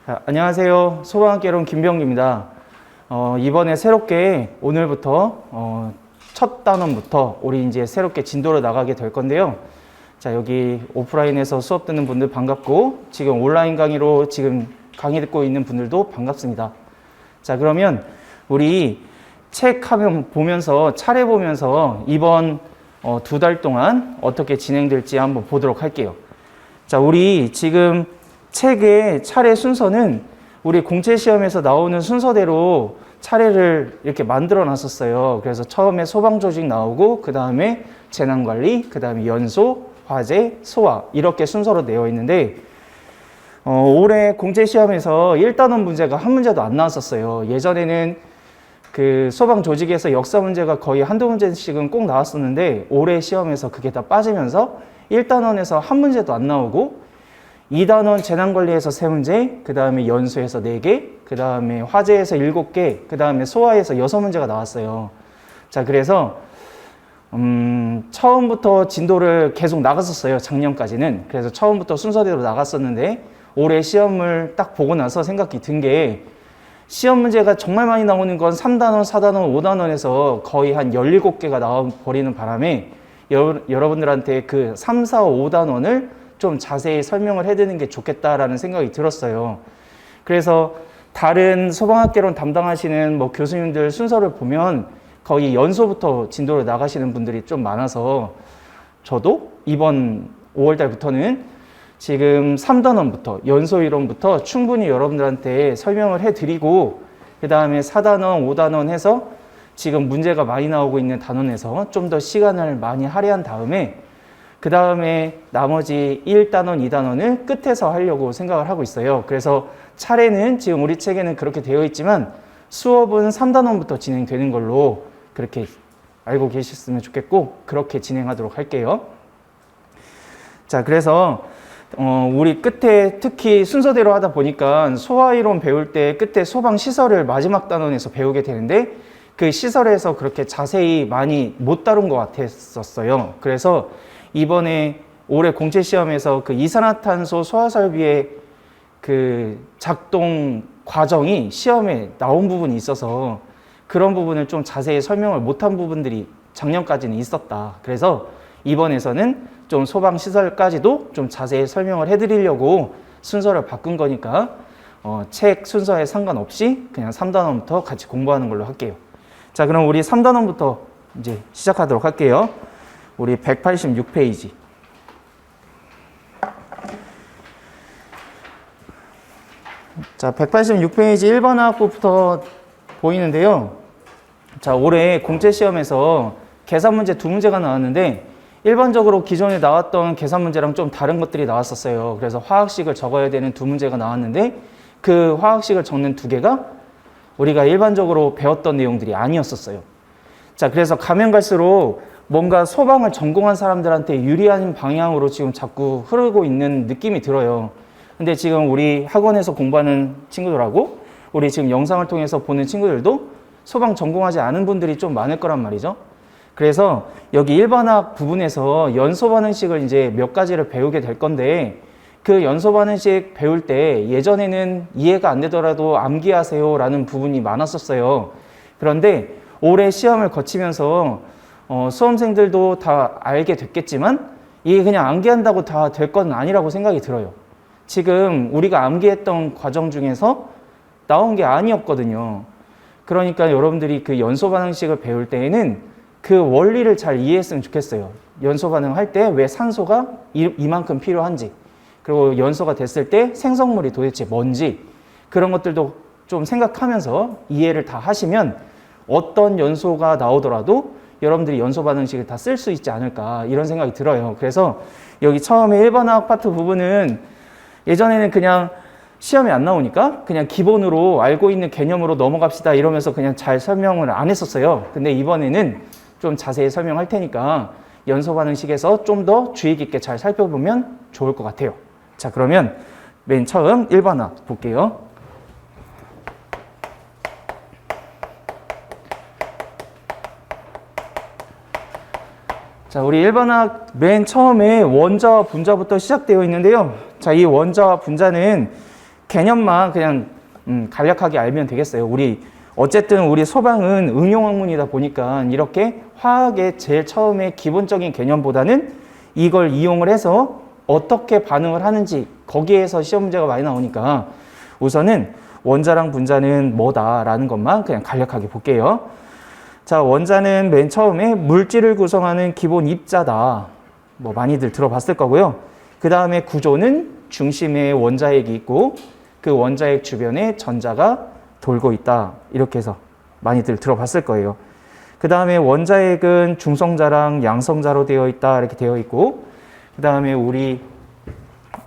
자, 안녕하세요. 소방학개론 김병기입니다. 이번에 새롭게 오늘부터 첫 단원부터 우리 이제 새롭게 진도를 나가게 될 건데요. 자, 여기 오프라인에서 수업 듣는 분들 반갑고, 지금 온라인 강의로 지금 강의 듣고 있는 분들도 반갑습니다. 자, 그러면 우리 책 화면 보면서, 차례 보면서 이번 2달 동안 어떻게 진행될지 한번 보도록 할게요. 자, 우리 지금 책의 차례 순서는 우리 공채시험에서 나오는 순서대로 차례를 이렇게 만들어 놨었어요. 그래서 처음에 소방조직 나오고, 그 다음에 재난관리, 그 다음에 연소, 화재, 소화, 이렇게 순서로 되어 있는데, 올해 공채시험에서 1단원 문제가 한 문제도 안 나왔었어요. 예전에는 그 소방조직에서 역사 문제가 거의 한두 문제씩은 꼭 나왔었는데, 올해 시험에서 그게 다 빠지면서 1단원에서 한 문제도 안 나오고, 2단원 재난관리에서 3문제, 그 다음에 연수에서 4개, 그 다음에 화재에서 7개, 그 다음에 소화에서 6문제가 나왔어요. 자, 그래서 처음부터 진도를 계속 나갔었어요. 작년까지는. 그래서 처음부터 순서대로 나갔었는데, 올해 시험을 딱 보고 나서 생각이 든 게, 시험 문제가 정말 많이 나오는 건 3단원, 4단원, 5단원에서 거의 한 17개가 나와버리는 바람에 여러분들한테 그 3, 4, 5단원을 좀 자세히 설명을 해드리는 게 좋겠다라는 생각이 들었어요. 그래서 다른 소방학개론 담당하시는 뭐 교수님들 순서를 보면 거의 연소부터 진도를 나가시는 분들이 좀 많아서, 저도 이번 5월달부터는 지금 3단원부터, 연소 이론부터 충분히 여러분들한테 설명을 해드리고, 그 다음에 4단원, 5단원 해서 지금 문제가 많이 나오고 있는 단원에서 좀 더 시간을 많이 할애한 다음에, 그 다음에 나머지 1단원, 2단원을 끝에서 하려고 생각을 하고 있어요. 그래서 차례는 지금 우리 책에는 그렇게 되어 있지만, 수업은 3단원부터 진행되는 걸로 그렇게 알고 계셨으면 좋겠고, 그렇게 진행하도록 할게요. 자, 그래서 우리 끝에 특히 순서대로 하다 보니까 소화이론 배울 때 끝에 소방시설을 마지막 단원에서 배우게 되는데, 그 시설에서 그렇게 자세히 많이 못 다룬 것 같았었어요. 그래서 이번에 올해 공채시험에서 그 이산화탄소 소화설비의 그 작동 과정이 시험에 나온 부분이 있어서 그런 부분을 좀 자세히 설명을 못한 부분들이 작년까지는 있었다. 그래서 이번에서는 좀 소방시설까지도 좀 자세히 설명을 해드리려고 순서를 바꾼 거니까 책 순서에 상관없이 그냥 3단원부터 같이 공부하는 걸로 할게요. 자, 그럼 우리 3단원부터 이제 시작하도록 할게요. 우리 186페이지. 자, 186페이지 1번 학부부터 보이는데요. 자, 올해 공채시험에서 계산 문제 2문제가 나왔는데, 일반적으로 기존에 나왔던 계산 문제랑 좀 다른 것들이 나왔었어요. 그래서 화학식을 적어야 되는 2문제가 나왔는데, 그 화학식을 적는 2개가 우리가 일반적으로 배웠던 내용들이 아니었었어요. 자, 그래서 가면 갈수록 뭔가 소방을 전공한 사람들한테 유리한 방향으로 지금 자꾸 흐르고 있는 느낌이 들어요. 근데 지금 우리 학원에서 공부하는 친구들하고 우리 지금 영상을 통해서 보는 친구들도 소방 전공하지 않은 분들이 좀 많을 거란 말이죠. 그래서 여기 일반학 부분에서 연소 반응식을 이제 몇 가지를 배우게 될 건데, 그 연소 반응식 배울 때 예전에는 이해가 안 되더라도 암기하세요 라는 부분이 많았었어요. 그런데 올해 시험을 거치면서 수험생들도 다 알게 됐겠지만, 이게 그냥 암기한다고 다 될 건 아니라고 생각이 들어요. 지금 우리가 암기했던 과정 중에서 나온 게 아니었거든요. 그러니까 여러분들이 그 연소 반응식을 배울 때에는 그 원리를 잘 이해했으면 좋겠어요. 연소 반응할 때 왜 산소가 이만큼 필요한지, 그리고 연소가 됐을 때 생성물이 도대체 뭔지, 그런 것들도 좀 생각하면서 이해를 다 하시면 어떤 연소가 나오더라도 여러분들이 연소 반응식을 다 쓸 수 있지 않을까, 이런 생각이 들어요. 그래서 여기 처음에 1번학 파트 부분은 예전에는 그냥 시험에 안 나오니까 그냥 기본으로 알고 있는 개념으로 넘어갑시다 이러면서 그냥 잘 설명을 안 했었어요. 근데 이번에는 좀 자세히 설명할 테니까 연소 반응식에서 좀 더 주의 깊게 잘 살펴보면 좋을 것 같아요. 자, 그러면 맨 처음 1번학 볼게요. 자, 우리 1번학 맨 처음에 원자와 분자부터 시작되어 있는데요. 자, 이 원자와 분자는 개념만 그냥 간략하게 알면 되겠어요. 어쨌든 우리 소방은 응용학문이다 보니까 이렇게 화학의 제일 처음에 기본적인 개념보다는 이걸 이용을 해서 어떻게 반응을 하는지 거기에서 시험 문제가 많이 나오니까 우선은 원자랑 분자는 뭐다라는 것만 그냥 간략하게 볼게요. 자, 원자는 맨 처음에 물질을 구성하는 기본 입자다. 뭐 많이들 들어봤을 거고요. 그 다음에 구조는 중심에 원자핵이 있고 그 원자핵 주변에 전자가 돌고 있다. 이렇게 해서 많이들 들어봤을 거예요. 그 다음에 원자핵은 중성자랑 양성자로 되어 있다. 이렇게 되어 있고 그 다음에 우리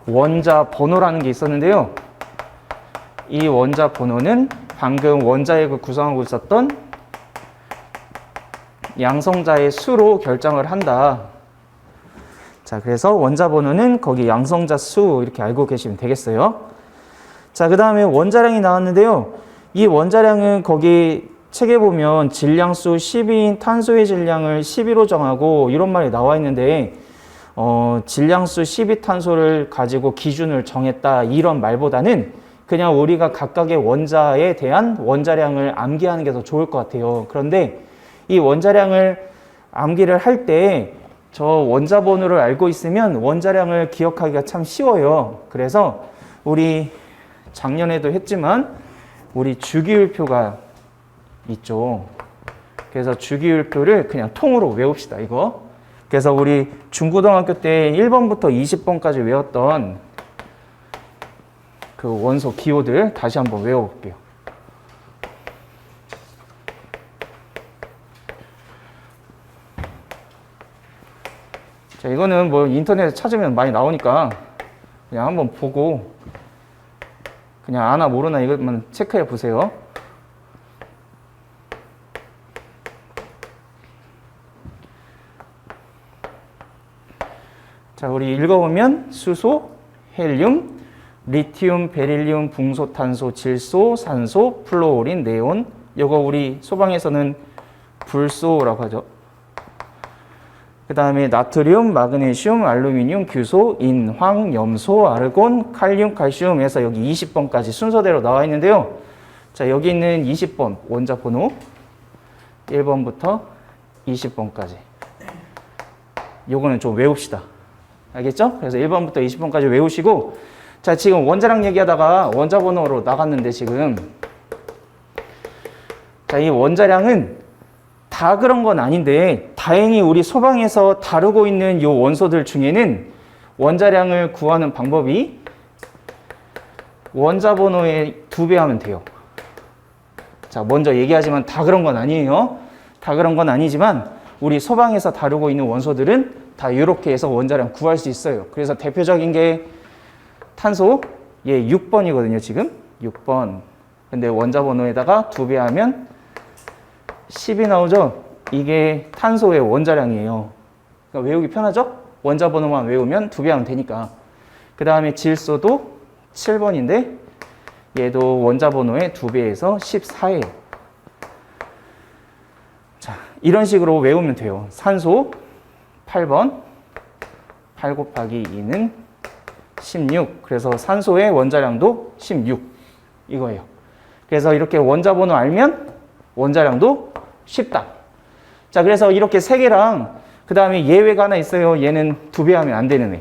원자 번호라는 게 있었는데요. 이 원자 번호는 방금 원자핵을 구성하고 있었던 양성자의 수로 결정을 한다. 자, 그래서 원자 번호는 거기 양성자 수 이렇게 알고 계시면 되겠어요. 자, 그 다음에 원자량이 나왔는데요. 이 원자량은 거기 책에 보면 질량수 12인 탄소의 질량을 12로 정하고 이런 말이 나와 있는데 질량수 12탄소를 가지고 기준을 정했다 이런 말보다는 그냥 우리가 각각의 원자에 대한 원자량을 암기하는 게 더 좋을 것 같아요. 그런데 이 원자량을 암기를 할 때 저 원자 번호를 알고 있으면 원자량을 기억하기가 참 쉬워요. 그래서 우리 작년에도 했지만 우리 주기율표가 있죠. 그래서 주기율표를 그냥 통으로 외웁시다. 이거. 그래서 우리 중고등학교 때 1번부터 20번까지 외웠던 그 원소 기호들 다시 한번 외워볼게요. 자, 이거는 뭐 인터넷에 찾으면 많이 나오니까 그냥 한번 보고 그냥 아나 모르나 이것만 체크해 보세요. 자, 우리 읽어보면 수소, 헬륨, 리튬, 베릴륨, 붕소, 탄소, 질소, 산소, 플루오린, 네온. 이거 우리 소방에서는 불소라고 하죠. 그 다음에 나트륨, 마그네슘, 알루미늄, 규소, 인, 황, 염소, 아르곤, 칼륨, 칼슘 해서 여기 20번까지 순서대로 나와 있는데요. 자, 여기 있는 20번 원자 번호 1번부터 20번까지 요거는 좀 외웁시다. 알겠죠? 그래서 1번부터 20번까지 외우시고 자, 지금 원자량 얘기하다가 원자 번호로 나갔는데 지금 자, 이 원자량은 다 그런 건 아닌데 다행히 우리 소방에서 다루고 있는 이 원소들 중에는 원자량을 구하는 방법이 원자 번호의 2배 하면 돼요. 자, 먼저 얘기하지만 다 그런 건 아니에요. 다 그런 건 아니지만 우리 소방에서 다루고 있는 원소들은 다 이렇게 해서 원자량 구할 수 있어요. 그래서 대표적인 게 탄소, 얘 6번이거든요, 지금. 6번. 근데 원자 번호에다가 2배 하면 10이 나오죠? 이게 탄소의 원자량이에요. 그러니까 외우기 편하죠? 원자 번호만 외우면 2배 하면 되니까. 그 다음에 질소도 7번인데 얘도 원자 번호의 2배에서 14예요. 자, 이런 식으로 외우면 돼요. 산소 8번, 8 곱하기 2는 16. 그래서 산소의 원자량도 16. 이거예요. 그래서 이렇게 원자 번호 알면 원자량도 쉽다. 자, 그래서 이렇게 3개랑 그 다음에 예외가 하나 있어요. 얘는 2배 하면 안 되는 애.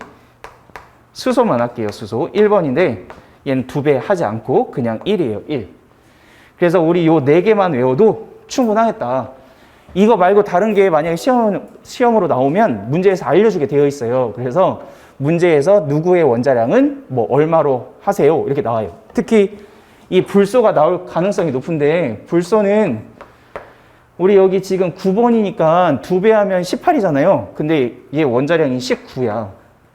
수소만 할게요. 수소 1번인데 얘는 2배 하지 않고 그냥 1이에요. 1. 그래서 우리 요 4개만 외워도 충분하겠다. 이거 말고 다른 게 만약에 시험으로 나오면 문제에서 알려주게 되어 있어요. 그래서 문제에서 누구의 원자량은 뭐 얼마로 하세요. 이렇게 나와요. 특히 이 불소가 나올 가능성이 높은데 불소는 우리 여기 지금 9번이니까 2배 하면 18이잖아요. 근데 얘 원자량이 19야.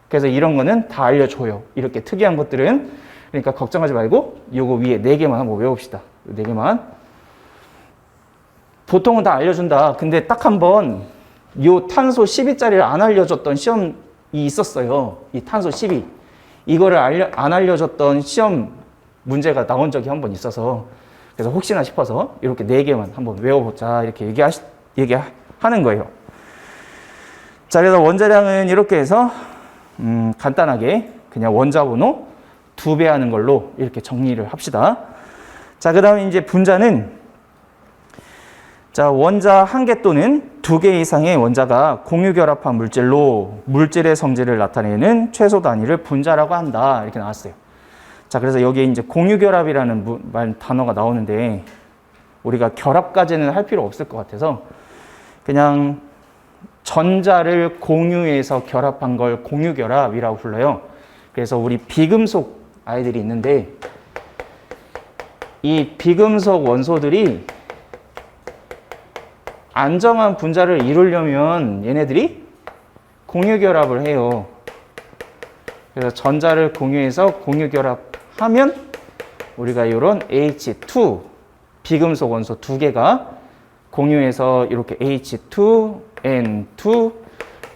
그래서 이런 거는 다 알려줘요. 이렇게 특이한 것들은. 그러니까 걱정하지 말고 요거 위에 4개만 한번 외웁시다. 4개만. 보통은 다 알려준다. 근데 딱 한 번 요 탄소 12짜리를 안 알려줬던 시험이 있었어요. 이 탄소 12. 이거를 안 알려줬던 시험 문제가 나온 적이 한 번 있어서 그래서 혹시나 싶어서 이렇게 4개만 한번 외워보자 이렇게 얘기하는 거예요. 자, 그래서 원자량은 이렇게 해서 간단하게 그냥 원자 번호 2배 하는 걸로 이렇게 정리를 합시다. 자, 그 다음에 이제 분자는, 자, 원자 1개 또는 2개 이상의 원자가 공유결합한 물질로 물질의 성질을 나타내는 최소 단위를 분자라고 한다. 이렇게 나왔어요. 자, 그래서 여기에 이제 공유결합이라는 단어가 나오는데 우리가 결합까지는 할 필요 없을 것 같아서 그냥 전자를 공유해서 결합한 걸 공유결합이라고 불러요. 그래서 우리 비금속 아이들이 있는데 이 비금속 원소들이 안정한 분자를 이루려면 얘네들이 공유결합을 해요. 그래서 전자를 공유해서 공유결합하면 우리가 이런 H2 비금속 원소 2개가 공유해서 이렇게 H2, N2,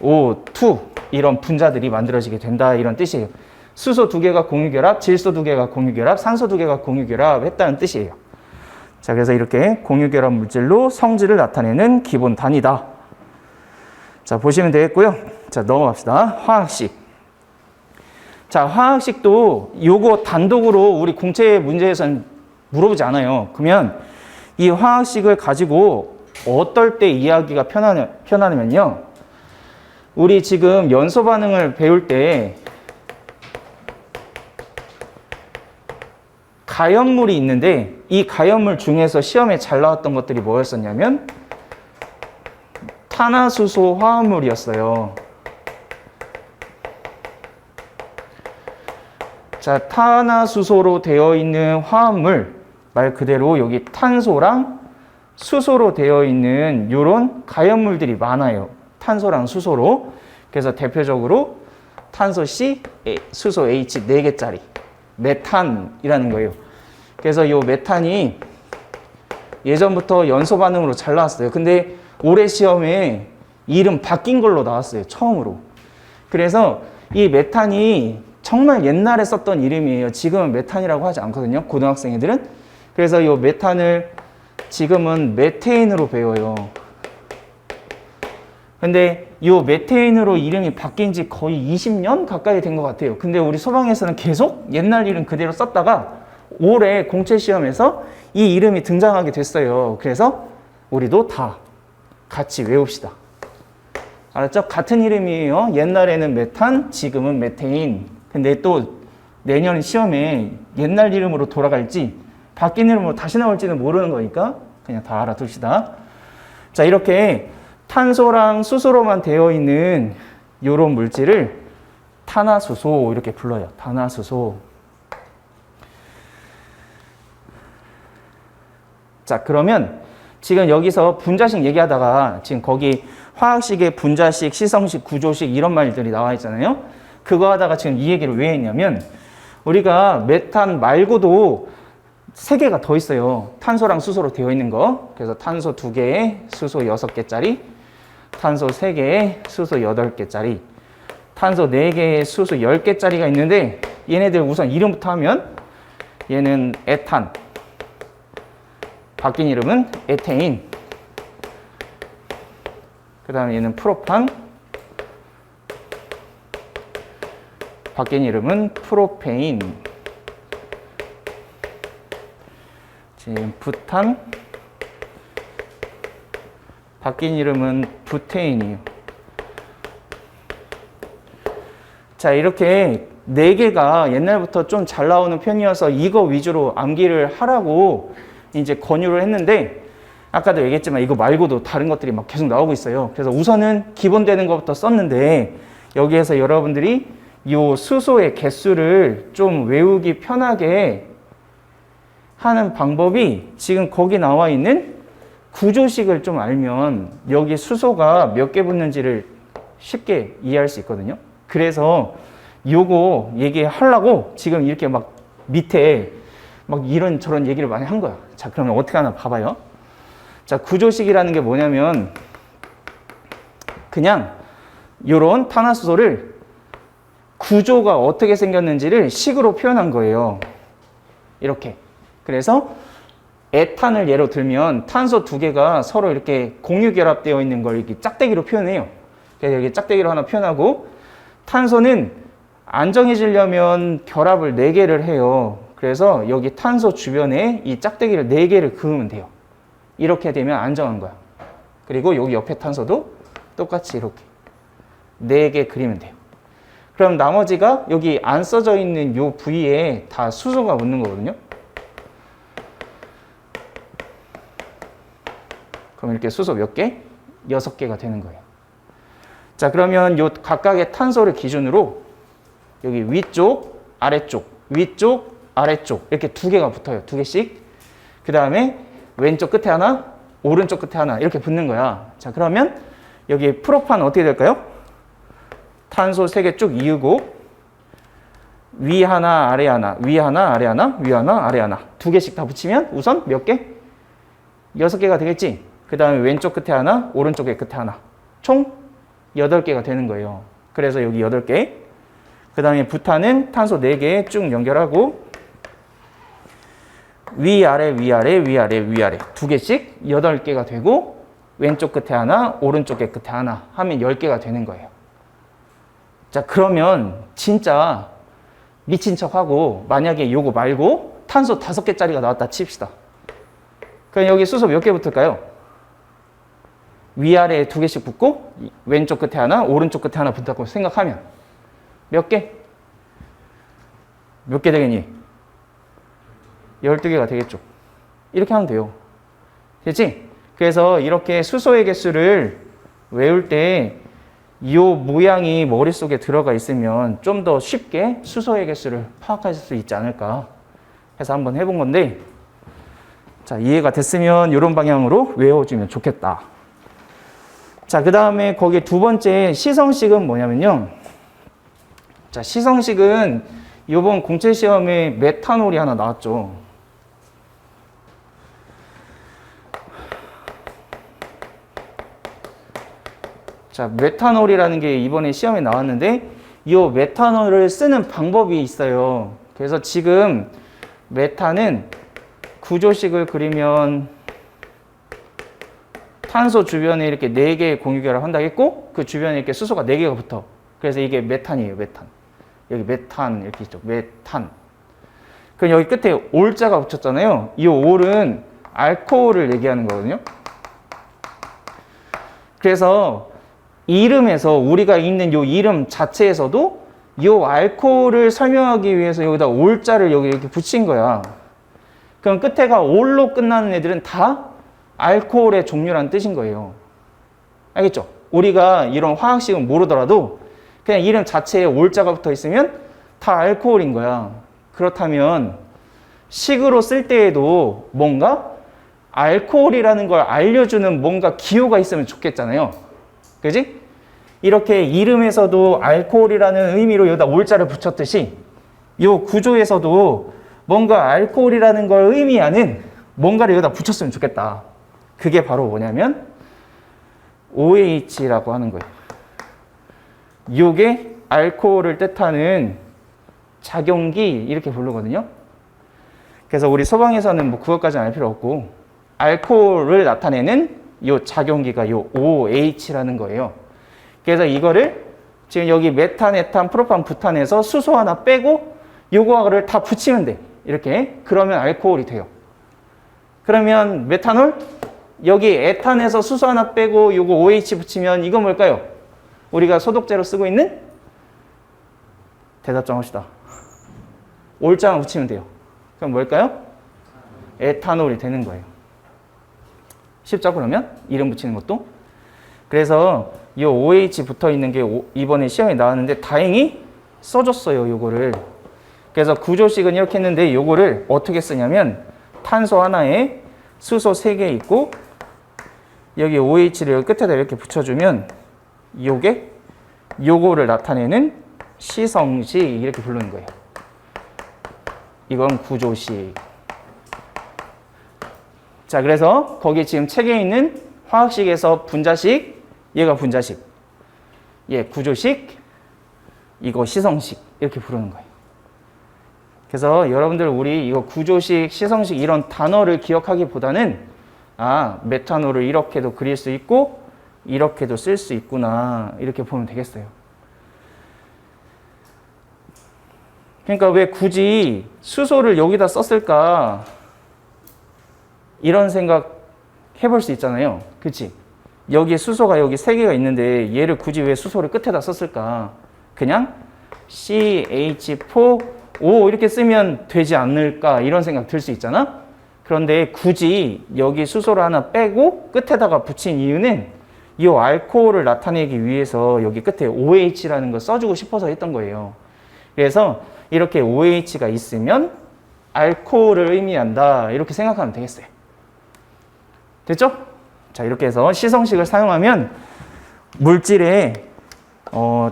O2 이런 분자들이 만들어지게 된다 이런 뜻이에요. 수소 2개가 공유결합, 질소 2개가 공유결합, 산소 2개가 공유결합 했다는 뜻이에요. 자, 그래서 이렇게 공유결합 물질로 성질을 나타내는 기본 단위다. 자, 보시면 되겠고요. 자, 넘어갑시다. 화학식. 자, 화학식도 요거 단독으로 우리 공채 문제에서는 물어보지 않아요. 그러면 이 화학식을 가지고 어떨 때 이해하기가 편하냐면요. 우리 지금 연소 반응을 배울 때 가연물이 있는데 이 가연물 중에서 시험에 잘 나왔던 것들이 뭐였었냐면 탄화수소 화합물이었어요. 자, 탄화수소로 되어 있는 화합물, 말 그대로 여기 탄소랑 수소로 되어 있는 이런 가연물들이 많아요. 탄소랑 수소로. 그래서 대표적으로 탄소 C, 수소 H 4개짜리 메탄이라는 거예요. 그래서 이 메탄이 예전부터 연소 반응으로 잘 나왔어요. 근데 올해 시험에 이름 바뀐 걸로 나왔어요. 처음으로. 그래서 이 메탄이 정말 옛날에 썼던 이름이에요. 지금은 메탄이라고 하지 않거든요. 고등학생 애들은. 그래서 이 메탄을 지금은 메테인으로 배워요. 근데 이 메테인으로 이름이 바뀐 지 거의 20년 가까이 된 것 같아요. 근데 우리 소방에서는 계속 옛날 이름 그대로 썼다가 올해 공채 시험에서 이 이름이 등장하게 됐어요. 그래서 우리도 다 같이 외웁시다. 알았죠? 같은 이름이에요. 옛날에는 메탄, 지금은 메테인. 근데 또 내년 시험에 옛날 이름으로 돌아갈지 바뀐 이름으로 다시 나올지는 모르는 거니까 그냥 다 알아둡시다. 자, 이렇게 탄소랑 수소로만 되어 있는 이런 물질을 탄화수소 이렇게 불러요. 탄화수소. 자, 그러면 지금 여기서 분자식 얘기하다가 지금 거기 화학식의 분자식, 시성식, 구조식 이런 말들이 나와 있잖아요. 그거 하다가 지금 이 얘기를 왜 했냐면 우리가 메탄 말고도 3개가 더 있어요. 탄소랑 수소로 되어 있는 거. 그래서 탄소 2개에 수소 6개짜리, 탄소 3개에 수소 8개짜리, 탄소 4개에 수소 10개짜리가 있는데 얘네들 우선 이름부터 하면 얘는 에탄, 바뀐 이름은 에테인, 그 다음에 얘는 프로판, 바뀐 이름은 프로페인, 지금 부탄, 바뀐 이름은 부테인이에요. 자, 이렇게 4개가 옛날부터 좀 잘 나오는 편이어서 이거 위주로 암기를 하라고 이제 권유를 했는데 아까도 얘기했지만 이거 말고도 다른 것들이 막 계속 나오고 있어요. 그래서 우선은 기본되는 것부터 썼는데 여기에서 여러분들이 이 수소의 개수를 좀 외우기 편하게 하는 방법이 지금 거기 나와 있는 구조식을 좀 알면 여기 수소가 몇 개 붙는지를 쉽게 이해할 수 있거든요. 그래서 요거 얘기하려고 지금 이렇게 막 밑에 막 이런저런 얘기를 많이 한 거야. 자, 그러면 어떻게 하나 봐봐요. 자, 구조식이라는 게 뭐냐면 그냥 요런 탄화수소를 구조가 어떻게 생겼는지를 식으로 표현한 거예요. 이렇게. 그래서 에탄을 예로 들면 탄소 2개가 서로 이렇게 공유 결합되어 있는 걸 이렇게 짝대기로 표현해요. 그래서 여기 짝대기로 하나 표현하고 탄소는 안정해지려면 결합을 4개를 해요. 그래서 여기 탄소 주변에 이 짝대기를 4개를 그으면 돼요. 이렇게 되면 안정한 거야. 그리고 여기 옆에 탄소도 똑같이 이렇게 4개 그리면 돼요. 그럼 나머지가 여기 안 써져 있는 요 부위에 다 수소가 묻는 거거든요. 그럼 이렇게 수소 몇 개? 6개가 되는 거예요. 자, 그러면 요 각각의 탄소를 기준으로 여기 위쪽, 아래쪽, 위쪽, 아래쪽 이렇게 2개가 붙어요. 2개씩. 그 다음에 왼쪽 끝에 하나, 오른쪽 끝에 하나 이렇게 붙는 거야. 자, 그러면 여기 프로판 어떻게 될까요? 탄소 3개 쭉 이으고 위 하나, 아래 하나, 위 하나, 아래 하나, 위 하나, 아래 하나 2개씩 다 붙이면 우선 몇 개? 6개가 되겠지? 그 다음에 왼쪽 끝에 하나, 오른쪽에 끝에 하나 총 8개가 되는 거예요. 그래서 여기 8개. 그 다음에 부탄은 탄소 4개 쭉 연결하고 위아래, 위아래, 위아래, 위아래 2개씩 8개가 되고 왼쪽 끝에 하나, 오른쪽 끝에 하나 하면 10개가 되는 거예요. 자, 그러면 진짜 미친 척하고 만약에 요거 말고 탄소 5개짜리가 나왔다 칩시다. 그럼 여기 수소 몇 개 붙을까요? 위아래에 2개씩 붙고 왼쪽 끝에 하나, 오른쪽 끝에 하나 붙다고 생각하면 몇 개? 몇 개 되겠니? 12개가 되겠죠. 이렇게 하면 돼요. 됐지? 그래서 이렇게 수소의 개수를 외울 때 이 모양이 머릿속에 들어가 있으면 좀 더 쉽게 수소의 개수를 파악할 수 있지 않을까 해서 한번 해본 건데, 자, 이해가 됐으면 이런 방향으로 외워주면 좋겠다. 자, 그 다음에 거기 두 번째 시성식은 뭐냐면요. 자, 시성식은 이번 공채 시험에 메탄올이 하나 나왔죠. 자, 메탄올이라는 게 이번에 시험에 나왔는데 이 메탄올을 쓰는 방법이 있어요. 그래서 지금 메탄은 구조식을 그리면 탄소 주변에 이렇게 4개의 공유결합을 한다고 했고 그 주변에 이렇게 수소가 4개가 붙어. 그래서 이게 메탄이에요. 메탄. 여기 메탄 이렇게 있죠. 메탄. 그럼 여기 끝에 올자가 붙였잖아요. 이 올은 알코올을 얘기하는 거거든요. 그래서 이름에서 우리가 읽는 이 이름 자체에서도 이 알코올을 설명하기 위해서 여기다 올자를 여기 이렇게 붙인 거야. 그럼 끝에가 올로 끝나는 애들은 다 알코올의 종류라는 뜻인 거예요. 알겠죠? 우리가 이런 화학식은 모르더라도 그냥 이름 자체에 올자가 붙어 있으면 다 알코올인 거야. 그렇다면 식으로 쓸 때에도 뭔가 알코올이라는 걸 알려주는 뭔가 기호가 있으면 좋겠잖아요. 그지? 이렇게 이름에서도 알코올이라는 의미로 여기다 올자를 붙였듯이 이 구조에서도 뭔가 알코올이라는 걸 의미하는 뭔가를 여기다 붙였으면 좋겠다. 그게 바로 뭐냐면 OH라고 하는 거예요. 이게 알코올을 뜻하는 작용기 이렇게 부르거든요. 그래서 우리 소방에서는 뭐 그것까지는 알 필요 없고 알코올을 나타내는 이 작용기가 이 OH라는 거예요. 그래서 이거를 지금 여기 메탄, 에탄, 프로판, 부탄에서 수소 하나 빼고 요거를 다 붙이면 돼. 이렇게. 그러면 알코올이 돼요. 그러면 메탄올 여기 에탄에서 수소 하나 빼고 요거 OH 붙이면 이건 뭘까요? 우리가 소독제로 쓰고 있는 대답 좀 합시다. 올자만 붙이면 돼요. 그럼 뭘까요? 에탄올이 되는 거예요. 쉽죠? 그러면 이름 붙이는 것도. 그래서 이 OH 붙어 있는 게 이번에 시험에 나왔는데 다행히 써줬어요. 요거를. 그래서 구조식은 이렇게 했는데 요거를 어떻게 쓰냐면 탄소 하나에 수소 3개 있고 여기 OH를 끝에다 이렇게 붙여주면 요거를 나타내는 시성식 이렇게 부르는 거예요. 이건 구조식. 자, 그래서 거기 지금 책에 있는 화학식에서 분자식, 얘가 분자식, 얘 구조식, 이거 시성식 이렇게 부르는 거예요. 그래서 여러분들 우리 이거 구조식, 시성식 이런 단어를 기억하기보다는 메탄올을 이렇게도 그릴 수 있고 이렇게도 쓸 수 있구나 이렇게 보면 되겠어요. 그러니까 왜 굳이 수소를 여기다 썼을까? 이런 생각 해볼 수 있잖아요. 그치? 여기에 수소가 여기 3개가 있는데 얘를 굳이 왜 수소를 끝에다 썼을까? 그냥 CH4O 이렇게 쓰면 되지 않을까? 이런 생각 들 수 있잖아? 그런데 굳이 여기 수소를 하나 빼고 끝에다가 붙인 이유는 이 알코올을 나타내기 위해서 여기 끝에 OH라는 걸 써주고 싶어서 했던 거예요. 그래서 이렇게 OH가 있으면 알코올을 의미한다. 이렇게 생각하면 되겠어요. 됐죠? 자, 이렇게 해서 시성식을 사용하면 물질의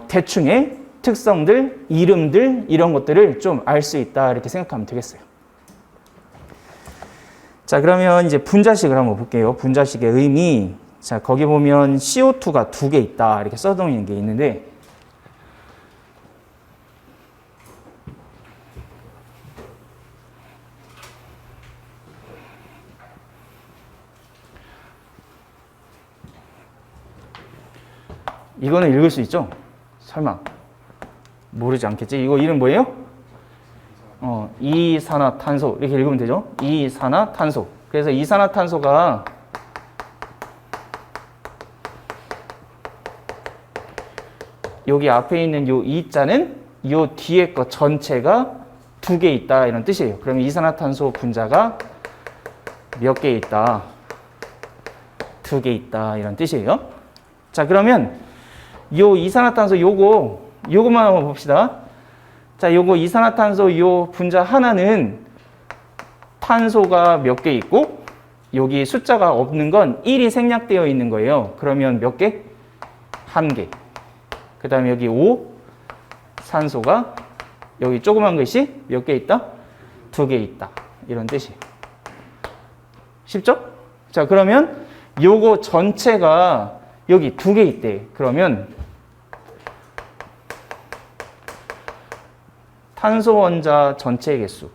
대충의 특성들, 이름들 이런 것들을 좀 알 수 있다. 이렇게 생각하면 되겠어요. 자, 그러면 이제 분자식을 한번 볼게요. 분자식의 의미. 자, 거기 보면 CO2가 2개 있다. 이렇게 써놓은 게 있는데 이거는 읽을 수 있죠? 설마 모르지 않겠지? 이거 이름 뭐예요? 이산화탄소 이렇게 읽으면 되죠? 이산화탄소. 그래서 이산화탄소가 여기 앞에 있는 요 이자는 요 뒤에 거 전체가 2개 있다 이런 뜻이에요. 그러면 이산화탄소 분자가 몇 개 있다? 2개 있다 이런 뜻이에요. 자, 그러면 요 이산화탄소 요거만 한번 봅시다. 자, 요거 이산화탄소 요 분자 하나는 탄소가 몇 개 있고 여기 숫자가 없는 건 1이 생략되어 있는 거예요. 그러면 몇 개? 1개. 그 다음에 여기 5 산소가 여기 조그만 것이 몇 개 있다? 2개 있다. 이런 뜻이에요. 쉽죠? 자, 그러면 요거 전체가 여기 2개 있대. 그러면 탄소 원자 전체 개수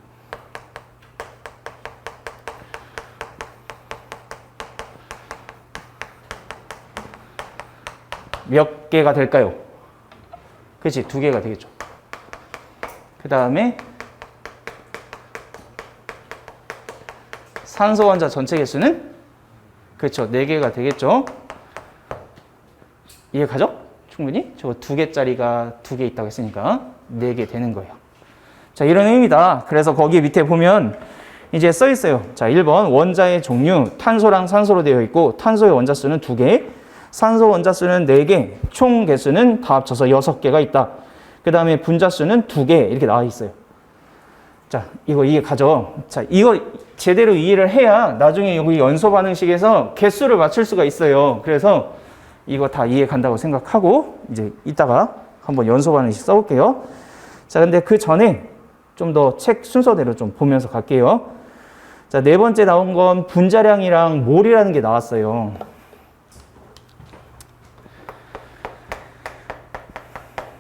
몇 개가 될까요? 그치, 2개가 되겠죠. 그 다음에 산소 원자 전체 개수는 그렇죠, 4개가 되겠죠. 이해 가죠? 충분히? 저거 2개짜리가 2개 있다고 했으니까 4개 되는 거예요. 자, 이런 의미다. 그래서 거기 밑에 보면 이제 써 있어요. 자, 1번 원자의 종류, 탄소랑 산소로 되어 있고 탄소의 원자 수는 2개, 산소 원자 수는 4개, 총 개수는 다 합쳐서 6개가 있다. 그 다음에 분자 수는 2개 이렇게 나와 있어요. 자, 이거 이해 가죠? 자, 이거 제대로 이해를 해야 나중에 여기 연소 반응식에서 개수를 맞출 수가 있어요. 그래서 이거 다 이해 간다고 생각하고 이제 이따가 한번 연소 반응식 써볼게요. 자, 근데 그 전에 좀 더 책 순서대로 좀 보면서 갈게요. 자, 4번째 나온 건 분자량이랑 몰이라는 게 나왔어요.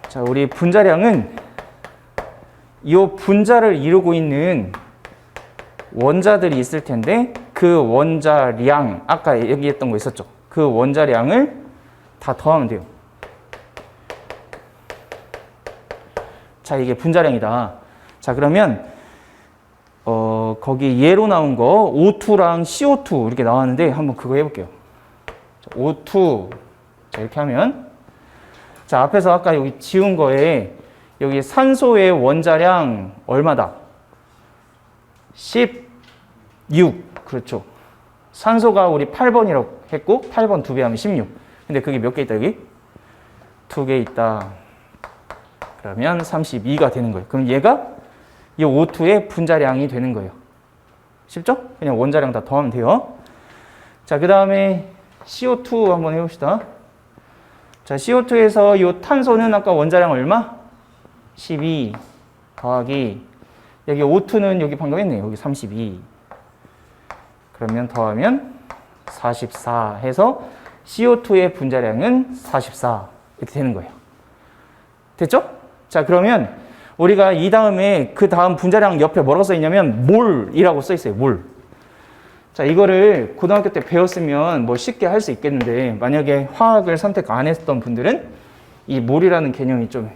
자, 우리 분자량은 이 분자를 이루고 있는 원자들이 있을 텐데 그 원자량, 아까 얘기했던 거 있었죠? 그 원자량을 다 더하면 돼요. 자, 이게 분자량이다. 자, 그러면 거기 예로 나온 거 O2랑 CO2 이렇게 나왔는데 한번 그거 해볼게요. 자, O2 자, 이렇게 하면 자, 앞에서 아까 여기 지운 거에 여기 산소의 원자량 얼마다? 16. 그렇죠. 산소가 우리 8번이라고 했고 8번 2배 하면 16. 근데 그게 몇 개 있다 여기? 2개 있다. 그러면 32가 되는 거예요. 그럼 얘가 이 O2의 분자량이 되는 거예요. 쉽죠? 그냥 원자량 다 더하면 돼요. 자, 그 다음에 CO2 한번 해봅시다. 자, CO2에서 이 탄소는 아까 원자량 얼마? 12 더하기 여기 O2는 여기 방금 했네요. 여기 32. 그러면 더하면 44 해서 CO2의 분자량은 44 이렇게 되는 거예요. 됐죠? 자, 그러면 우리가 이 다음에 그 다음 분자량 옆에 뭐라고 써 있냐면 몰이라고 써 있어요. 몰. 자, 이거를 고등학교 때 배웠으면 뭐 쉽게 할 수 있겠는데 만약에 화학을 선택 안 했던 분들은 이 몰이라는 개념이 좀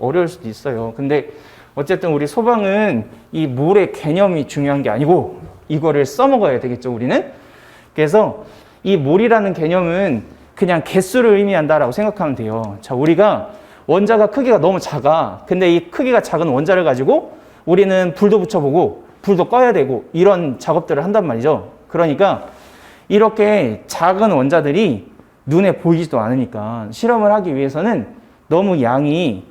어려울 수도 있어요. 근데 어쨌든 우리 소방은 이 몰의 개념이 중요한 게 아니고 이거를 써먹어야 되겠죠, 우리는. 그래서 이 몰이라는 개념은 그냥 개수를 의미한다라고 생각하면 돼요. 자, 우리가 원자가 크기가 너무 작아. 근데 이 크기가 작은 원자를 가지고 우리는 불도 붙여보고 불도 꺼야 되고 이런 작업들을 한단 말이죠. 그러니까 이렇게 작은 원자들이 눈에 보이지도 않으니까 실험을 하기 위해서는 너무 양이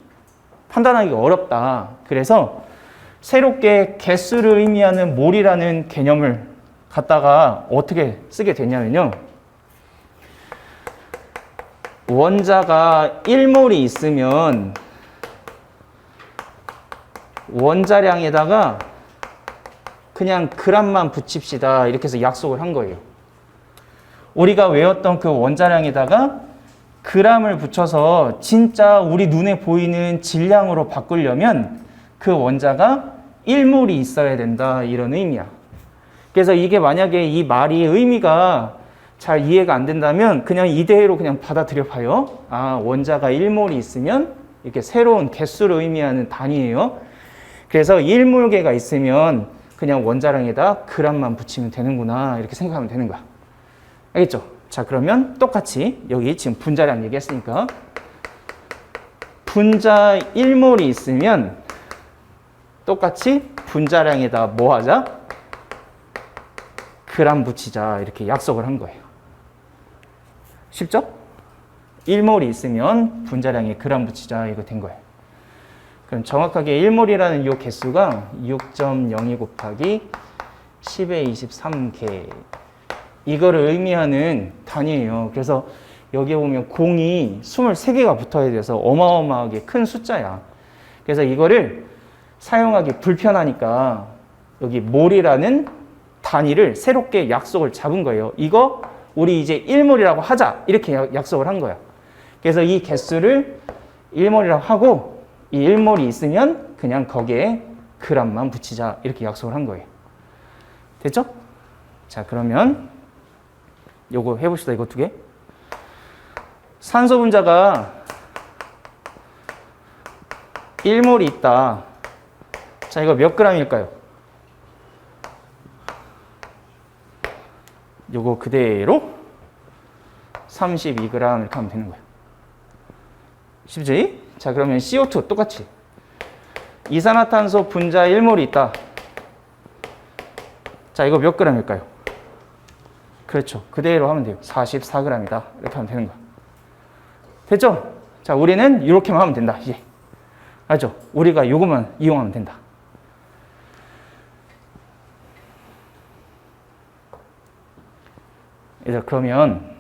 판단하기가 어렵다. 그래서 새롭게 개수를 의미하는 몰이라는 개념을 갖다가 어떻게 쓰게 됐냐면요. 원자가 1몰이 있으면 원자량에다가 그냥 g만 붙입시다. 이렇게 해서 약속을 한 거예요. 우리가 외웠던 그 원자량에다가 g을 붙여서 진짜 우리 눈에 보이는 질량으로 바꾸려면 그 원자가 1몰이 있어야 된다. 이런 의미야. 그래서 이게 만약에 이 말이 의미가 잘 이해가 안 된다면 그냥 이대로 그냥 받아들여 봐요. 아, 원자가 1몰이 있으면 이렇게 새로운 개수를 의미하는 단위예요. 그래서 1몰계가 있으면 그냥 원자량에다 g만 붙이면 되는구나. 이렇게 생각하면 되는 거야. 알겠죠? 자, 그러면 똑같이 여기 지금 분자량 얘기했으니까 분자 1몰이 있으면 똑같이 분자량에다 뭐 하자? g 붙이자. 이렇게 약속을 한 거예요. 쉽죠? 1몰이 있으면 분자량에 g 붙이자. 이거 된 거예요. 그럼 정확하게 1몰이라는 이 개수가 6.02 곱하기 10의 23개. 이거를 의미하는 단위예요. 그래서 여기에 보면 공이 23개가 붙어야 돼서 어마어마하게 큰 숫자야. 그래서 이거를 사용하기 불편하니까 여기 몰이라는 단위를 새롭게 약속을 잡은 거예요. 이거 우리 이제 1몰이라고 하자. 이렇게 약속을 한 거야. 그래서 이 개수를 1몰이라고 하고 이 1몰이 있으면 그냥 거기에 g만 붙이자. 이렇게 약속을 한 거예요. 됐죠? 자, 그러면 요거 해봅시다. 이거 두 개. 산소 분자가 1몰이 있다. 자, 이거 몇 g일까요? 요거 그대로 32g 이렇게 하면 되는 거예요. 쉽지? 자, 그러면 CO2 똑같이 이산화탄소 분자 1몰이 있다. 자, 이거 몇 g일까요? 그렇죠. 그대로 하면 돼요. 44g이다. 이렇게 하면 되는 거야. 됐죠? 자, 우리는 이렇게만 하면 된다. 이제. 알죠? 우리가 이것만 이용하면 된다. 얘들아, 그러면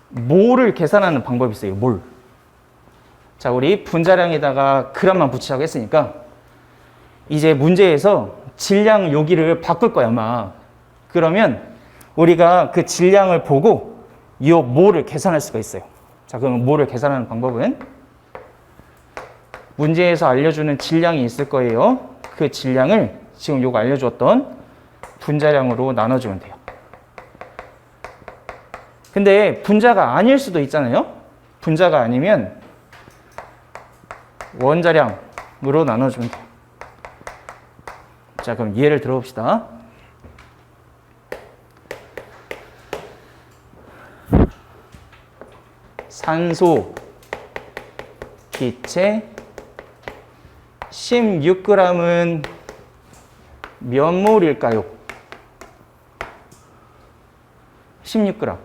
몰을 계산하는 방법이 있어요. 몰. 자, 우리 분자량에다가 g만 붙이자고 했으니까 이제 문제에서 질량 여기를 바꿀 거야, 아마. 그러면 우리가 그 질량을 보고 이 몰을 계산할 수가 있어요. 자, 그러면 몰을 계산하는 방법은 문제에서 알려주는 질량이 있을 거예요. 그 질량을 지금 요거 알려주었던 분자량으로 나눠주면 돼요. 근데 분자가 아닐 수도 있잖아요. 분자가 아니면 원자량으로 나눠주면 돼요. 자, 그럼 예를 들어봅시다. 산소, 기체 16g은 몇 몰일까요? 16g.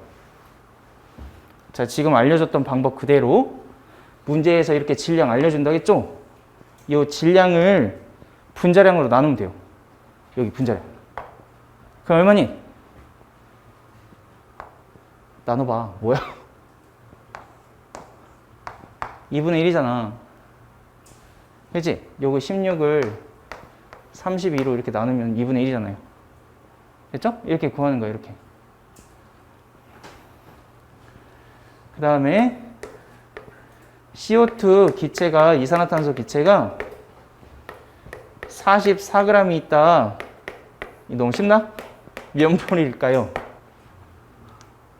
자, 지금 알려줬던 방법 그대로 문제에서 이렇게 질량 알려준다고 했죠? 이 질량을 분자량으로 나누면 돼요. 여기 분자량. 그럼 얼마니? 나눠봐. 뭐야? 2분의 1이잖아. 그치? 요거 16을 32로 이렇게 나누면 2분의 1이잖아요. 됐죠? 이렇게 구하는 거야, 이렇게. 그 다음에 CO2 기체가, 이산화탄소 기체가 44g이 있다. 너무 쉽나? 몇 몰일까요?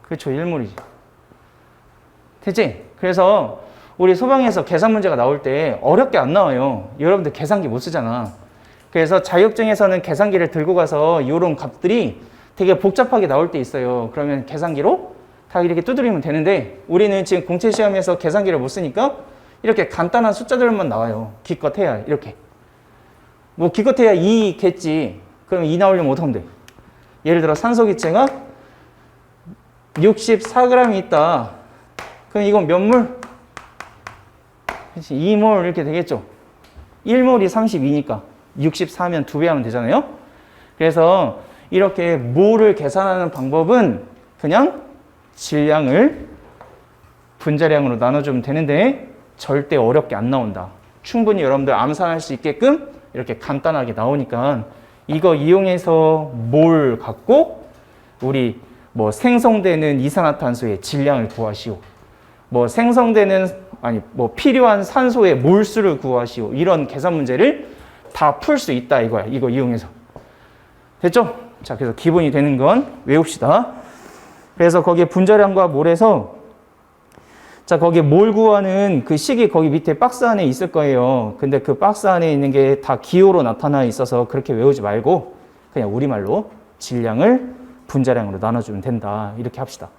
그렇죠, 1몰이지. 됐지? 그래서 우리 소방에서 계산 문제가 나올 때 어렵게 안 나와요. 여러분들 계산기 못 쓰잖아. 그래서 자격증에서는 계산기를 들고 가서 이런 값들이 되게 복잡하게 나올 때 있어요. 그러면 계산기로 다 이렇게 두드리면 되는데 우리는 지금 공채 시험에서 계산기를 못 쓰니까 이렇게 간단한 숫자들만 나와요. 기껏해야 이렇게. 뭐 기껏해야 2겠지. 그럼 2 나오려면 어떻게 하면 돼? 예를 들어 산소기체가 64g이 있다. 그럼 이건 몇 몰? 2몰 이렇게 되겠죠. 1몰이 32니까 64면 2배 하면 되잖아요. 그래서 이렇게 몰을 계산하는 방법은 그냥 질량을 분자량으로 나눠주면 되는데 절대 어렵게 안 나온다. 충분히 여러분들 암산할 수 있게끔 이렇게 간단하게 나오니까 이거 이용해서 몰 갖고 우리 뭐 생성되는 이산화탄소의 질량을 구하시오. 뭐 생성되는 뭐 필요한 산소의 몰수를 구하시오. 이런 계산 문제를 다 풀 수 있다 이거야. 이거 이용해서. 됐죠? 자, 그래서 기본이 되는 건 외웁시다. 그래서 거기에 분자량과 몰에서 자, 거기에 몰 구하는 그 식이 거기 밑에 박스 안에 있을 거예요. 근데 그 박스 안에 있는 게 다 기호로 나타나 있어서 그렇게 외우지 말고 그냥 우리말로 질량을 분자량으로 나눠주면 된다. 이렇게 합시다.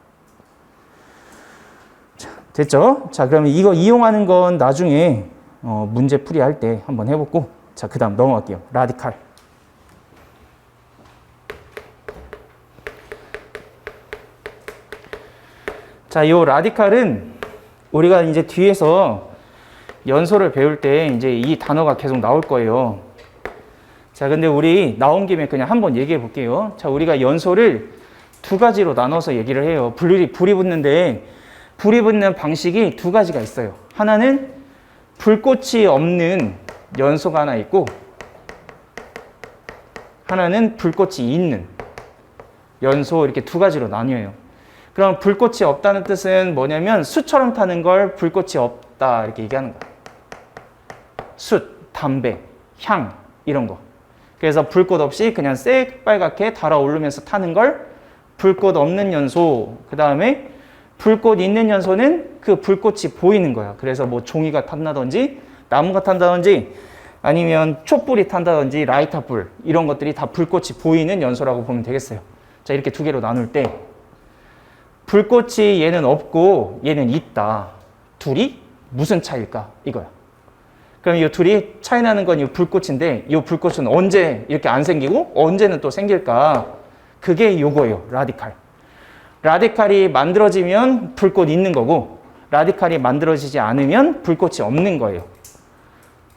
자, 됐죠? 자, 그러면 이거 이용하는 건 나중에 문제 풀이할 때 한번 해보고 자, 그 다음 넘어갈게요. 라디칼. 자, 요 라디칼은 우리가 이제 뒤에서 연소를 배울 때 이제 이 단어가 계속 나올 거예요. 자, 근데 우리 나온 김에 그냥 한번 얘기해 볼게요. 자, 우리가 연소를 두 가지로 나눠서 얘기를 해요. 불이 붙는데 불이 붙는 방식이 두 가지가 있어요. 하나는 불꽃이 없는 연소가 하나 있고 하나는 불꽃이 있는 연소 이렇게 두 가지로 나뉘어요. 그럼 불꽃이 없다는 뜻은 뭐냐면 숯처럼 타는 걸 불꽃이 없다 이렇게 얘기하는 거야. 숯, 담배, 향 이런 거. 그래서 불꽃 없이 그냥 새빨갛게 달아오르면서 타는 걸 불꽃 없는 연소. 그 다음에 불꽃 있는 연소는 그 불꽃이 보이는 거야. 그래서 뭐 종이가 탄다든지 나무가 탄다든지 아니면 촛불이 탄다든지 라이터불 이런 것들이 다 불꽃이 보이는 연소라고 보면 되겠어요. 자, 이렇게 두 개로 나눌 때 불꽃이 얘는 없고 얘는 있다. 둘이 무슨 차이일까? 이거야. 그럼 이 둘이 차이 나는 건 이 불꽃인데 이 불꽃은 언제 이렇게 안 생기고 언제는 또 생길까? 그게 요거예요. 라디칼. 라디칼이 만들어지면 불꽃 있는 거고 라디칼이 만들어지지 않으면 불꽃이 없는 거예요.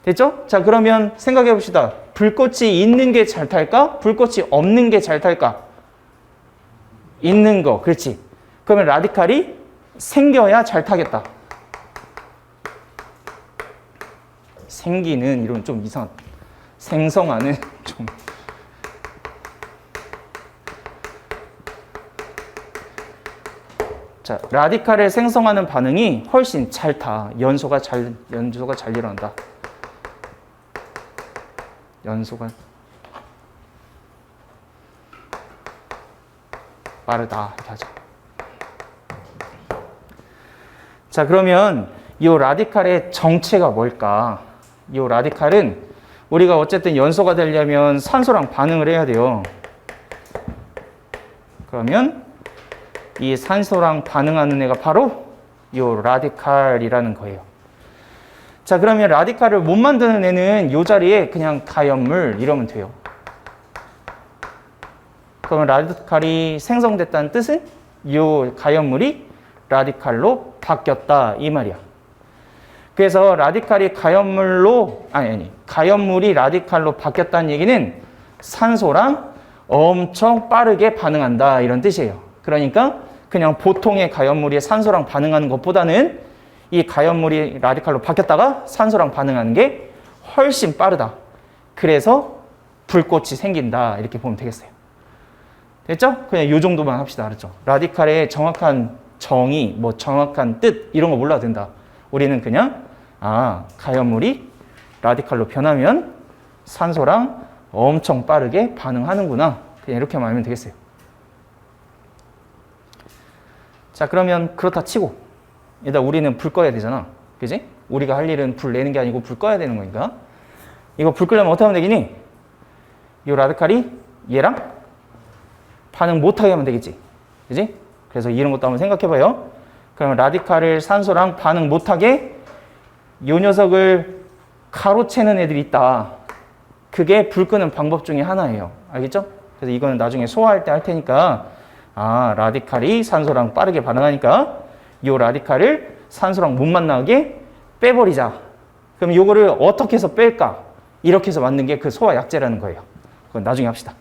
됐죠? 자, 그러면 생각해 봅시다. 불꽃이 있는 게 잘 탈까? 불꽃이 없는 게 잘 탈까? 있는 거. 그렇지. 그러면 라디칼이 생겨야 잘 타겠다. 생기는 이런 좀 이상한 생성하는 좀 자, 라디칼을 생성하는 반응이 훨씬 잘 타. 연소가 잘 일어난다. 연소가 빠르다. 이렇게 하자. 자, 그러면 이 라디칼의 정체가 뭘까? 이 라디칼은 우리가 어쨌든 연소가 되려면 산소랑 반응을 해야 돼요. 그러면 이 산소랑 반응하는 애가 바로 이 라디칼이라는 거예요. 자, 그러면 라디칼을 못 만드는 애는 이 자리에 그냥 가연물 이러면 돼요. 그러면 라디칼이 생성됐다는 뜻은 이 가연물이 라디칼로 바뀌었다 이 말이야. 그래서 라디칼이 가연물로 가연물이 라디칼로 바뀌었다는 얘기는 산소랑 엄청 빠르게 반응한다 이런 뜻이에요. 그러니까 그냥 보통의 가연물이 산소랑 반응하는 것보다는 이 가연물이 라디칼로 바뀌었다가 산소랑 반응하는 게 훨씬 빠르다. 그래서 불꽃이 생긴다 이렇게 보면 되겠어요. 됐죠? 그냥 이 정도만 합시다. 알았죠? 라디칼의 정확한 정의, 뭐 정확한 뜻 이런 거 몰라도 된다. 우리는 그냥 가연물이 라디칼로 변하면 산소랑 엄청 빠르게 반응하는구나. 그냥 이렇게만 알면 되겠어요. 자, 그러면 그렇다 치고 일단 우리는 불 꺼야 되잖아. 그지? 우리가 할 일은 불 내는 게 아니고 불 꺼야 되는 거니까. 이거 불 끄려면 어떻게 하면 되겠니? 이 라디칼이 얘랑 반응 못하게 하면 되겠지. 그지? 그래서 이런 것도 한번 생각해봐요. 그러면 라디칼을 산소랑 반응 못하게 이 녀석을 가로채는 애들이 있다. 그게 불 끄는 방법 중에 하나예요. 알겠죠? 그래서 이거는 나중에 소화할 때 할 테니까 라디칼이 산소랑 빠르게 반응하니까 이 라디칼을 산소랑 못 만나게 빼버리자. 그럼 이거를 어떻게 해서 뺄까? 이렇게 해서 만든 게 그 소화 약제라는 거예요. 그건 나중에 합시다.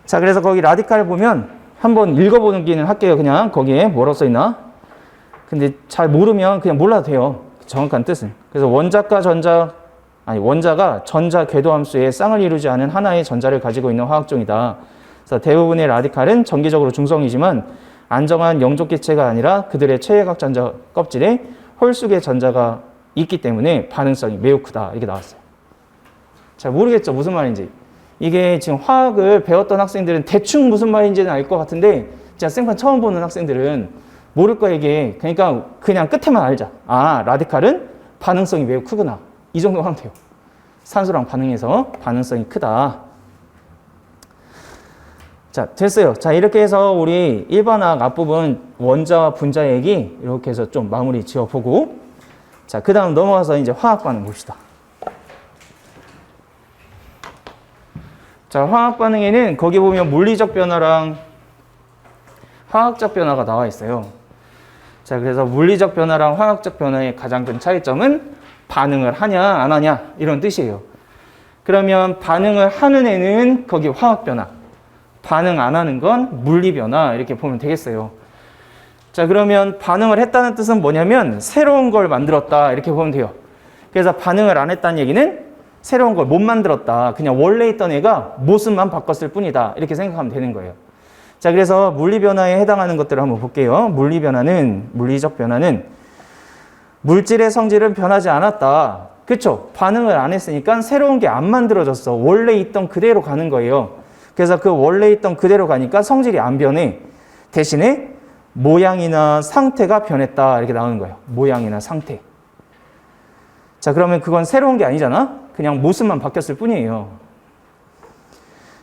자, 그래서 거기 라디칼 보면 한번 읽어보는 기는 할게요. 그냥 거기에 뭐라고 써있나? 근데 잘 모르면 그냥 몰라도 돼요. 정확한 뜻은. 그래서 원자가 전자 궤도함수의 쌍을 이루지 않은 하나의 전자를 가지고 있는 화학종이다. 그래서 대부분의 라디칼은 정기적으로 중성이지만 안정한 영족 기체가 아니라 그들의 최외각 전자 껍질에 홀수의 전자가 있기 때문에 반응성이 매우 크다. 이렇게 나왔어요. 잘 모르겠죠? 무슨 말인지. 이게 지금 화학을 배웠던 학생들은 대충 무슨 말인지는 알 것 같은데 진짜 생판 처음 보는 학생들은 모를 거야 이게. 그러니까 그냥 끝에만 알자. 라디칼은 반응성이 매우 크구나. 이 정도만 하면 돼요. 산소랑 반응해서 반응성이 크다. 자, 됐어요. 자, 이렇게 해서 우리 일반화학 앞부분 원자와 분자 얘기 이렇게 해서 좀 마무리 지어보고 자, 그 다음 넘어가서 이제 화학 반응 봅시다. 자, 화학 반응에는 거기 보면 물리적 변화랑 화학적 변화가 나와 있어요. 자, 그래서 물리적 변화랑 화학적 변화의 가장 큰 차이점은 반응을 하냐 안 하냐 이런 뜻이에요. 그러면 반응을 하는 애는 거기 화학 변화, 반응 안 하는 건 물리 변화 이렇게 보면 되겠어요. 자, 그러면 반응을 했다는 뜻은 뭐냐면 새로운 걸 만들었다 이렇게 보면 돼요. 그래서 반응을 안 했다는 얘기는 새로운 걸 못 만들었다. 그냥 원래 있던 애가 모습만 바꿨을 뿐이다. 이렇게 생각하면 되는 거예요. 자, 그래서 물리 변화에 해당하는 것들을 한번 볼게요. 물리적 변화는 물질의 성질은 변하지 않았다. 그쵸? 반응을 안 했으니까 새로운 게 안 만들어졌어. 원래 있던 그대로 가는 거예요. 그래서 그 원래 있던 그대로 가니까 성질이 안 변해. 대신에 모양이나 상태가 변했다. 이렇게 나오는 거예요. 모양이나 상태. 자, 그러면 그건 새로운 게 아니잖아? 그냥 모습만 바뀌었을 뿐이에요.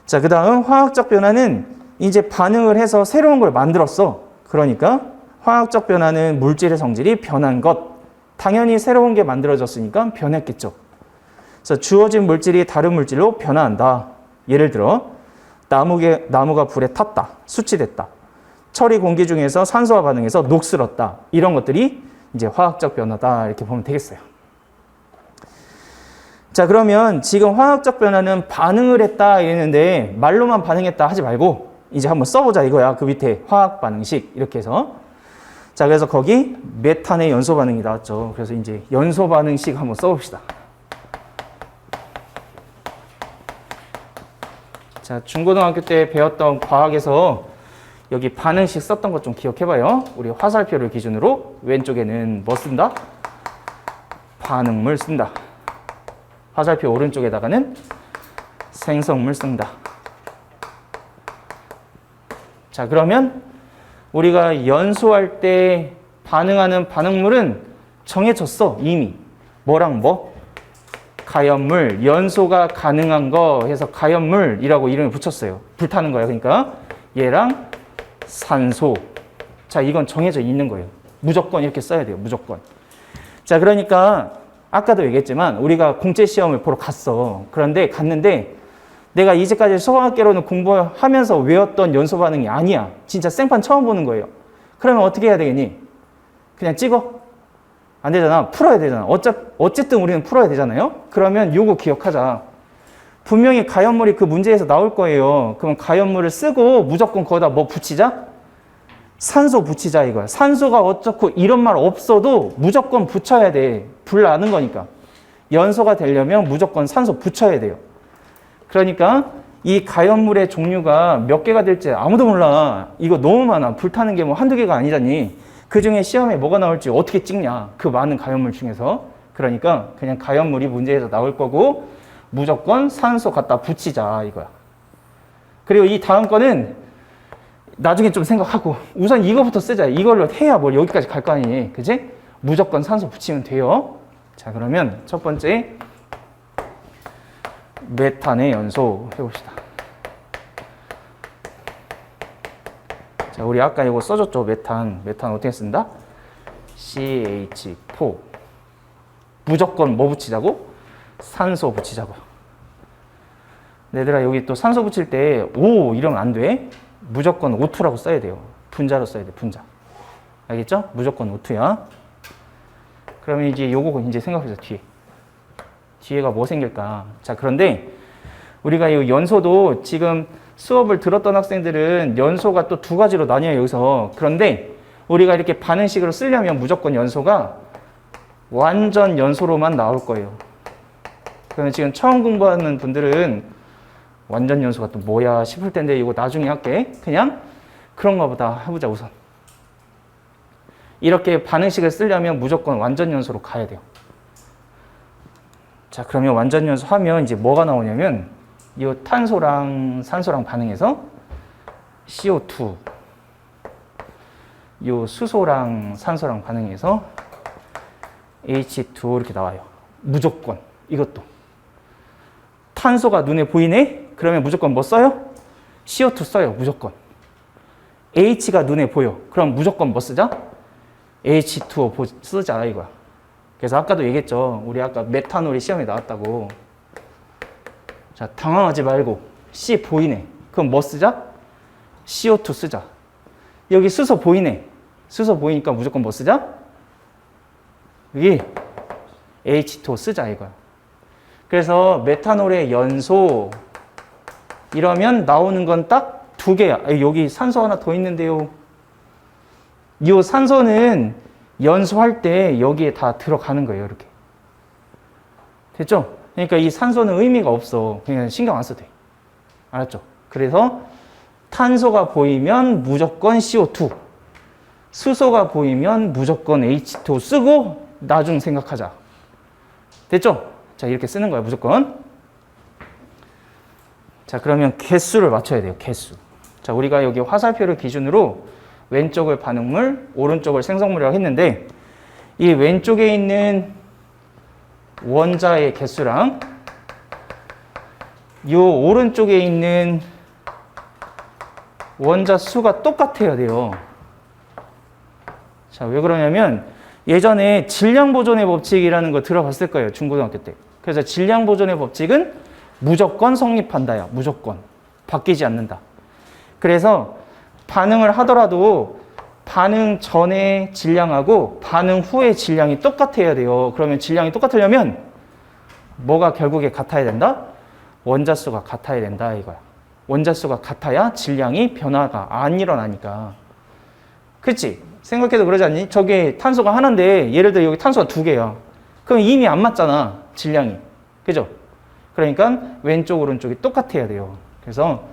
자, 그 다음 화학적 변화는 이제 반응을 해서 새로운 걸 만들었어. 그러니까 화학적 변화는 물질의 성질이 변한 것. 당연히 새로운 게 만들어졌으니까 변했겠죠. 그래서 주어진 물질이 다른 물질로 변화한다. 예를 들어 나무가 불에 탔다. 수치됐다. 철이 공기 중에서 산소와 반응해서 녹슬었다. 이런 것들이 이제 화학적 변화다. 이렇게 보면 되겠어요. 자, 그러면 지금 화학적 변화는 반응을 했다 이랬는데 말로만 반응했다 하지 말고 이제 한번 써보자 이거야. 그 밑에 화학 반응식 이렇게 해서 자, 그래서 거기 메탄의 연소 반응이 나왔죠. 그래서 이제 연소 반응식 한번 써봅시다. 자, 중고등학교 때 배웠던 과학에서 여기 반응식 썼던 것 좀 기억해봐요. 우리 화살표를 기준으로 왼쪽에는 뭐 쓴다? 반응물 쓴다. 화살표 오른쪽에다가는 생성물 쓴다. 자, 그러면 우리가 연소할 때 반응하는 반응물은 정해졌어, 이미. 뭐랑 뭐? 가연물, 연소가 가능한 거 해서 가연물이라고 이름을 붙였어요. 불타는 거야. 그러니까 얘랑 산소. 자, 이건 정해져 있는 거예요. 무조건 이렇게 써야 돼요. 무조건. 자, 그러니까 아까도 얘기했지만 우리가 공채 시험을 보러 갔어. 그런데 갔는데 내가 이제까지 소화학개론을 공부하면서 외웠던 연소 반응이 아니야. 진짜 생판 처음 보는 거예요. 그러면 어떻게 해야 되겠니? 그냥 찍어? 안 되잖아. 풀어야 되잖아. 어쨌든 우리는 풀어야 되잖아요. 그러면 요거 기억하자. 분명히 가연물이 그 문제에서 나올 거예요. 그럼 가연물을 쓰고 무조건 거기다 뭐 붙이자? 산소 붙이자 이거야. 산소가 어쩌고 이런 말 없어도 무조건 붙여야 돼. 불 나는 거니까. 연소가 되려면 무조건 산소 붙여야 돼요. 그러니까 이 가연물의 종류가 몇 개가 될지 아무도 몰라. 이거 너무 많아. 불타는 게 뭐 한두 개가 아니잖니. 그 중에 시험에 뭐가 나올지 어떻게 찍냐. 그 많은 가연물 중에서. 그러니까 그냥 가연물이 문제에서 나올 거고 무조건 산소 갖다 붙이자 이거야. 그리고 이 다음 거는 나중에 좀 생각하고 우선 이거부터 쓰자. 이걸로 해야 뭘 여기까지 갈 거 아니니. 그지? 무조건 산소 붙이면 돼요. 자, 그러면 첫 번째 메탄의 연소 해봅시다. 자, 우리 아까 이거 써줬죠. 메탄 어떻게 쓴다? CH4. 무조건 뭐 붙이자고? 산소 붙이자고요. 얘들아, 여기 또 산소 붙일 때 O 이러면 안 돼. 무조건 O2라고 써야 돼요. 분자로 써야 돼, 분자. 알겠죠? 무조건 O2야. 그러면 이제 요거 이제 생각해서 뒤에가 뭐 생길까? 자, 그런데 우리가 이 연소도 지금 수업을 들었던 학생들은 연소가 또 두 가지로 나뉘어요, 여기서. 그런데 우리가 이렇게 반응식으로 쓰려면 무조건 연소가 완전 연소로만 나올 거예요. 그러면 지금 처음 공부하는 분들은 완전 연소가 또 뭐야 싶을 텐데 이거 나중에 할게. 그냥 그런가 보다 해보자, 우선. 이렇게 반응식을 쓰려면 무조건 완전 연소로 가야 돼요. 자, 그러면 완전 연소하면 이제 뭐가 나오냐면 이 탄소랑 산소랑 반응해서 CO2, 이 수소랑 산소랑 반응해서 H2 이렇게 나와요. 무조건. 이것도. 탄소가 눈에 보이네? 그러면 무조건 뭐 써요? CO2 써요. 무조건. H가 눈에 보여. 그럼 무조건 뭐 쓰자? H2O 쓰자, 이거야. 그래서 아까도 얘기했죠. 우리 아까 메탄올이 시험에 나왔다고. 자, 당황하지 말고 C 보이네. 그럼 뭐 쓰자? CO2 쓰자. 여기 수소 보이네. 수소 보이니까 무조건 뭐 쓰자? 여기 H2O 쓰자, 이거야. 그래서 메탄올의 연소 이러면 나오는 건 딱 두 개야. 여기 산소 하나 더 있는데요. 이 산소는 연소할 때 여기에 다 들어가는 거예요, 이렇게. 됐죠? 그러니까 이 산소는 의미가 없어. 그냥 신경 안 써도 돼. 알았죠? 그래서 탄소가 보이면 무조건 CO2, 수소가 보이면 무조건 H2O 쓰고 나중 생각하자. 됐죠? 자, 이렇게 쓰는 거야, 무조건. 자, 그러면 개수를 맞춰야 돼요, 개수. 자, 우리가 여기 화살표를 기준으로 왼쪽을 반응물, 오른쪽을 생성물이라고 했는데 이 왼쪽에 있는 원자의 개수랑 이 오른쪽에 있는 원자 수가 똑같아야 돼요. 자, 왜 그러냐면 예전에 질량 보존의 법칙이라는 거 들어봤을 거예요, 중고등학교 때. 그래서 질량 보존의 법칙은 무조건 성립한다야. 무조건. 바뀌지 않는다. 그래서 반응을 하더라도 반응 전에 질량하고 반응 후의 질량이 똑같아야 돼요. 그러면 질량이 똑같으려면 뭐가 결국에 같아야 된다? 원자수가 같아야 된다, 이거야. 원자수가 같아야 질량이 변화가 안 일어나니까. 그치? 생각해도 그러지 않니? 저게 탄소가 하나인데 예를 들어 여기 탄소가 두 개야. 그럼 이미 안 맞잖아, 질량이. 그죠? 그러니까 왼쪽 오른쪽이 똑같아야 돼요. 그래서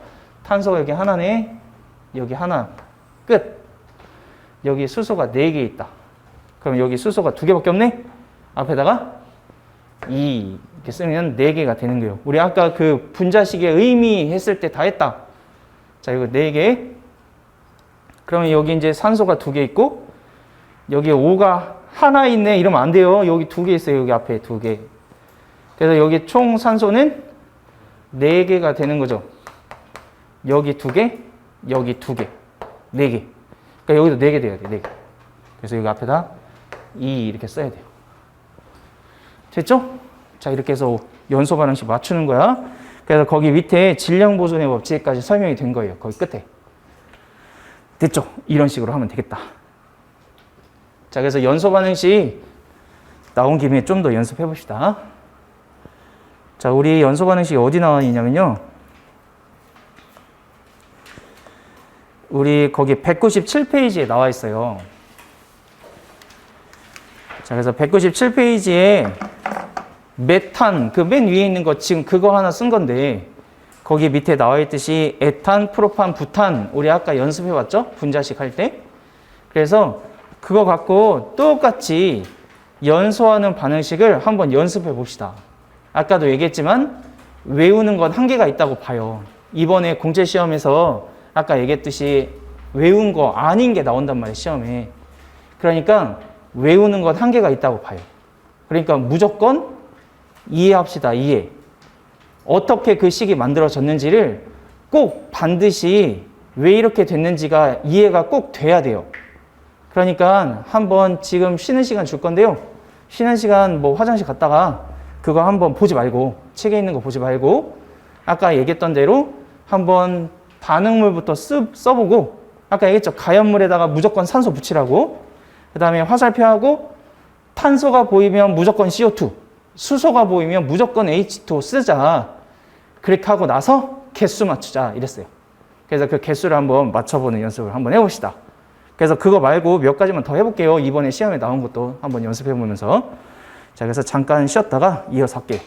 탄소가 여기 하나네, 여기 하나, 끝. 여기 수소가 4개 있다. 그럼 여기 수소가 2개밖에 없네? 앞에다가 2 이렇게 쓰면 4개가 되는 거예요. 우리 아까 그 분자식의 의미 했을 때 다 했다. 자, 이거 4개. 그러면 여기 이제 산소가 2개 있고 여기 O가 하나 있네 이러면 안 돼요. 여기 2개 있어요. 여기 앞에 2개. 그래서 여기 총 산소는 4개가 되는 거죠. 여기 2개, 여기 2개, 4개. 그러니까 여기도 4개 돼야 돼, 4개. 그래서 여기 앞에다 2 이렇게 써야 돼요. 됐죠? 자, 이렇게 해서 연소 반응식 맞추는 거야. 그래서 거기 밑에 질량 보존의 법칙까지 설명이 된 거예요. 거기 끝에. 됐죠? 이런 식으로 하면 되겠다. 자, 그래서 연소 반응식 나온 김에 좀 더 연습해 봅시다. 자, 우리 연소 반응식이 어디 나와 있냐면요. 우리 거기 197페이지에 나와 있어요. 자, 그래서 197페이지에 메탄, 그 맨 위에 있는 거 지금 그거 하나 쓴 건데 거기 밑에 나와 있듯이 에탄, 프로판, 부탄 우리 아까 연습해 봤죠? 분자식 할 때. 그래서 그거 갖고 똑같이 연소하는 반응식을 한번 연습해 봅시다. 아까도 얘기했지만 외우는 건 한계가 있다고 봐요. 이번에 공채 시험에서 아까 얘기했듯이 외운 거 아닌 게 나온단 말이에요, 시험에. 그러니까 외우는 것 한계가 있다고 봐요. 그러니까 무조건 이해합시다. 이해. 어떻게 그 식이 만들어졌는지를 꼭 반드시 왜 이렇게 됐는지가 이해가 꼭 돼야 돼요. 그러니까 한번 지금 쉬는 시간 줄 건데요. 쉬는 시간 뭐 화장실 갔다가 그거 한번 보지 말고, 책에 있는 거 보지 말고, 아까 얘기했던 대로 한번 반응물부터 써보고, 아까 얘기했죠. 가연물에다가 무조건 산소 붙이라고. 그 다음에 화살표하고 탄소가 보이면 무조건 CO2, 수소가 보이면 무조건 H2 쓰자. 그렇게 하고 나서 개수 맞추자 이랬어요. 그래서 그 개수를 한번 맞춰보는 연습을 한번 해봅시다. 그래서 그거 말고 몇 가지만 더 해볼게요. 이번에 시험에 나온 것도 한번 연습해보면서. 자, 그래서 잠깐 쉬었다가 이어서 할게요.